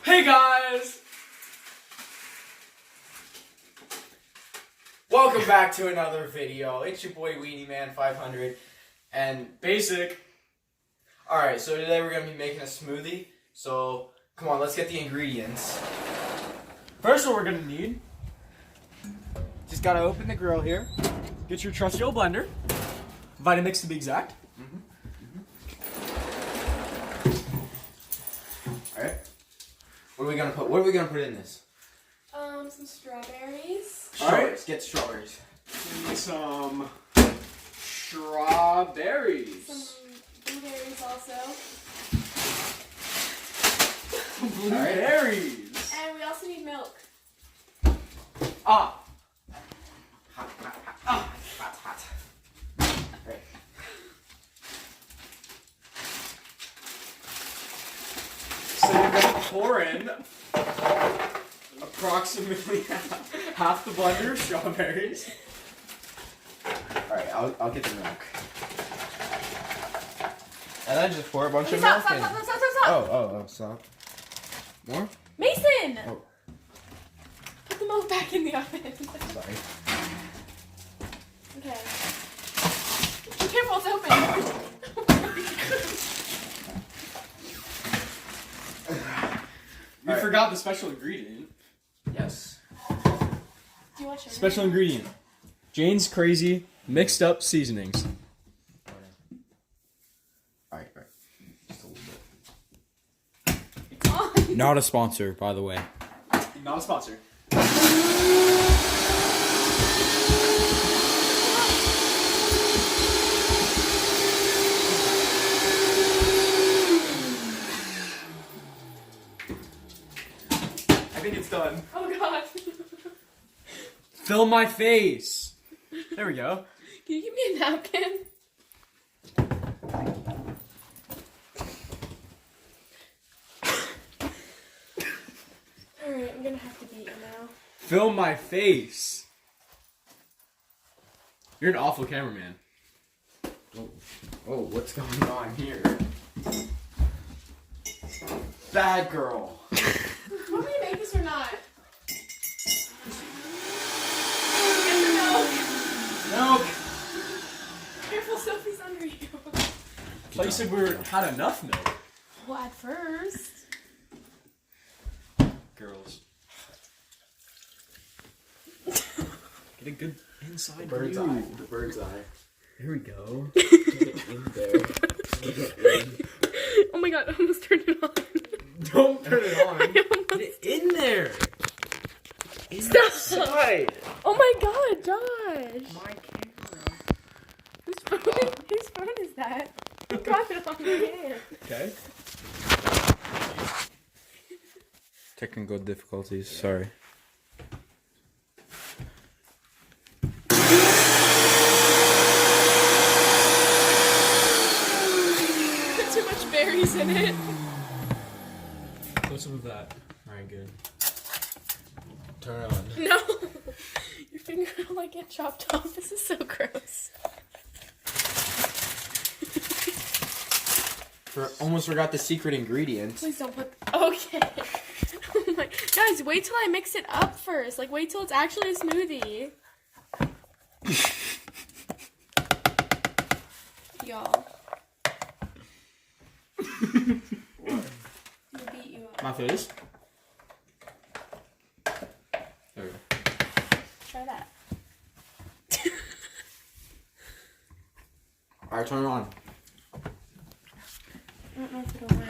Hey guys! Welcome back to another video. It's your boy Weenie Man 500 and Basic. Alright, so today we're going to be making a smoothie. So, come on, let's get the ingredients. First, what we're going to need, just got to open the grill here. Get your trusty old blender. Vitamix to be exact. Alright. What are we gonna put in this? Some strawberries. Alright, let's get strawberries. Some strawberries. Some blueberries also. Blueberries. And we also need milk. Ah! Hot. Right. So you're gonna pour in approximately half the blender of strawberries. Alright, I'll get the milk. And then just pour a bunch of Stop, milk stop, in. stop, stop, stop, stop. Oh, stop. More? Mason! Oh, Put the milk back in the oven. sorry. Okay. Be careful, it's open. We forgot the special ingredient. Yes. Do you want sugar? Special ingredient. Jane's Crazy mixed up seasonings. Alright. Just a little bit. It's on. Not a sponsor, by the way. Not a sponsor. I think it's done. Oh god. Fill my face. There we go. Can you give me a napkin? Alright, I'm gonna have to beat you now. Fill my face. You're an awful cameraman. Oh, what's going on here? Bad girl. Want me to make this or not? Get the milk. Milk. Careful, Sophie's under you. I thought you said we had enough milk. Well, at first. Girls. Get a good inside Bird's view. eye. The bird's eye. There we go. Get in there. Oh my god, I almost turned it on. Don't turn it on. I Get almost... it in there. Stop! Inside. Oh my god, Josh! My camera. Whose phone is that? You got it on your hand. Okay. Technical difficulties, sorry. Put too much berries in it. Put some of that. Alright, good. Turn it on. No! Your finger will like get chopped off. This is so gross. Almost forgot the secret ingredient. Please don't put... Okay. Oh my... Guys, wait till I mix it up first. Like, wait till it's actually a smoothie. Y'all. What? I'm gonna beat you up. My face. There we go. Try that. Alright, turn it on. I don't know if it'll work.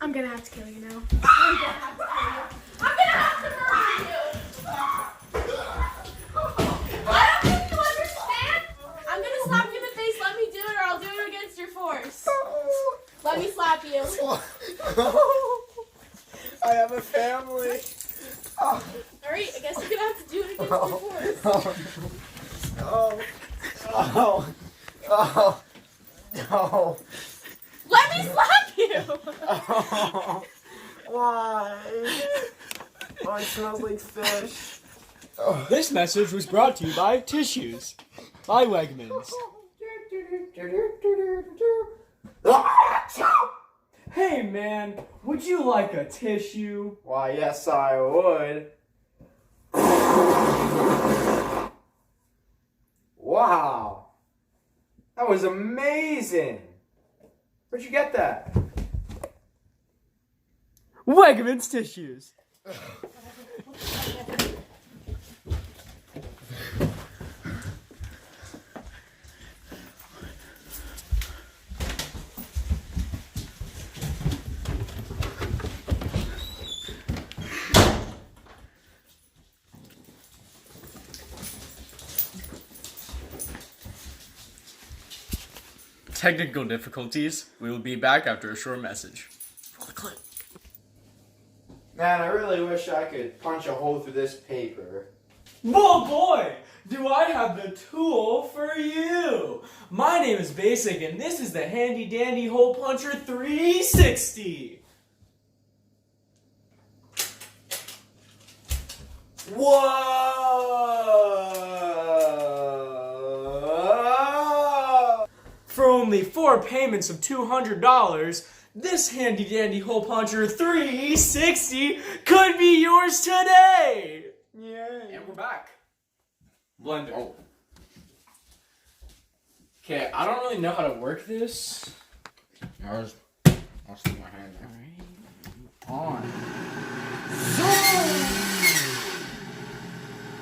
I'm gonna have to kill you now. I'm gonna have to kill you. I'm gonna have to murder you! I don't think you understand! I'm gonna slap you in the face, let me do it, or I'll do it against your force. Let me slap you. I have a family. Alright, I guess you're gonna have to do it against your force. No. Let me slap you! Why? Oh, it smells like fish. This message was brought to you by Tissues. By Wegmans. Hey man, would you like a tissue? Why, yes, I would. Wow. That was amazing. Where'd you get that? Wegmans Tissues. Technical difficulties. We will be back after a short message. Man, I really wish I could punch a hole through this paper. Oh boy, do I have the tool for you! My name is Basic, and this is the handy dandy hole puncher 360. Whoa! For only 4 payments of $200, this handy dandy hole puncher 360 could be yours today! Yay. And we're back. Blender. Oh. Okay, I don't really know how to work this. I'll stick my hand there. On.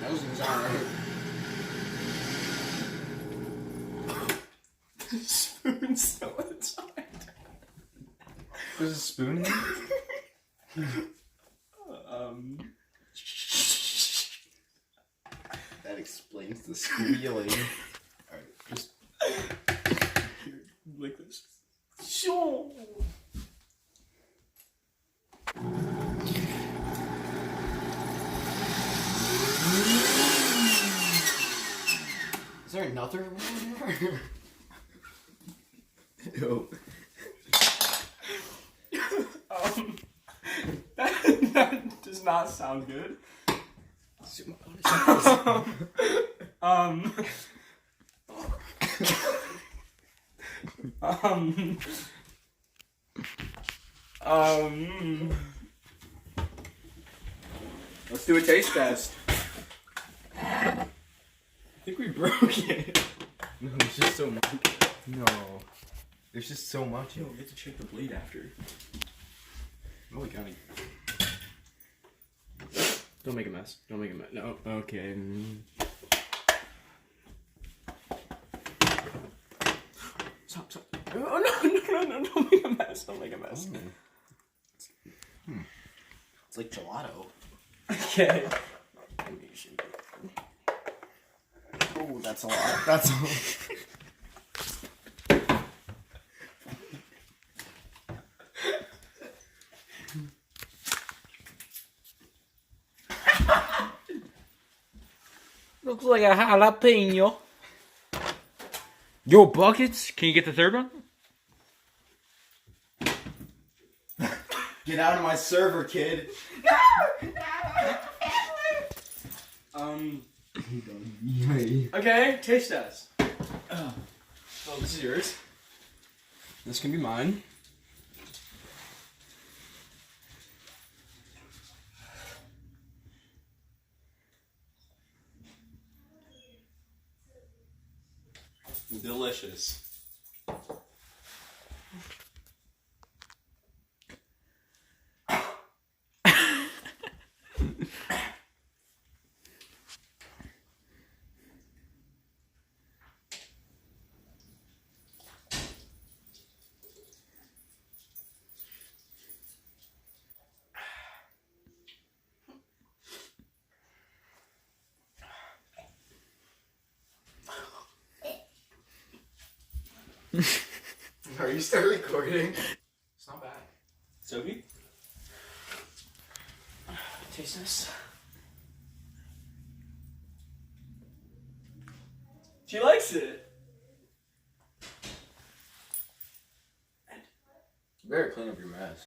That doesn't sound right. Spoon still inside. There's a spoon in there? That explains the squealing. Alright, just Like this. Sure. Is there another one in there? Ew. That does not sound good. Let's do a taste test. I think we broke it. No, there's just so much. No. There's just so much. Yo, we have to check the blade after. Oh, we got it. Don't make a mess. Don't make a mess. No. Okay. Stop. Oh, no. Don't make a mess. Don't make a mess. It's like gelato. Okay. Oh, that's a lot. That's a lot. Looks like a jalapeno. Yo, buckets. Can you get the third one? Get out of my server, kid. Okay, taste test. So this is yours. This can be mine. Delicious. Are you still recording? It's not bad. Sophie? Taste this. She likes it. You better clean up your mess.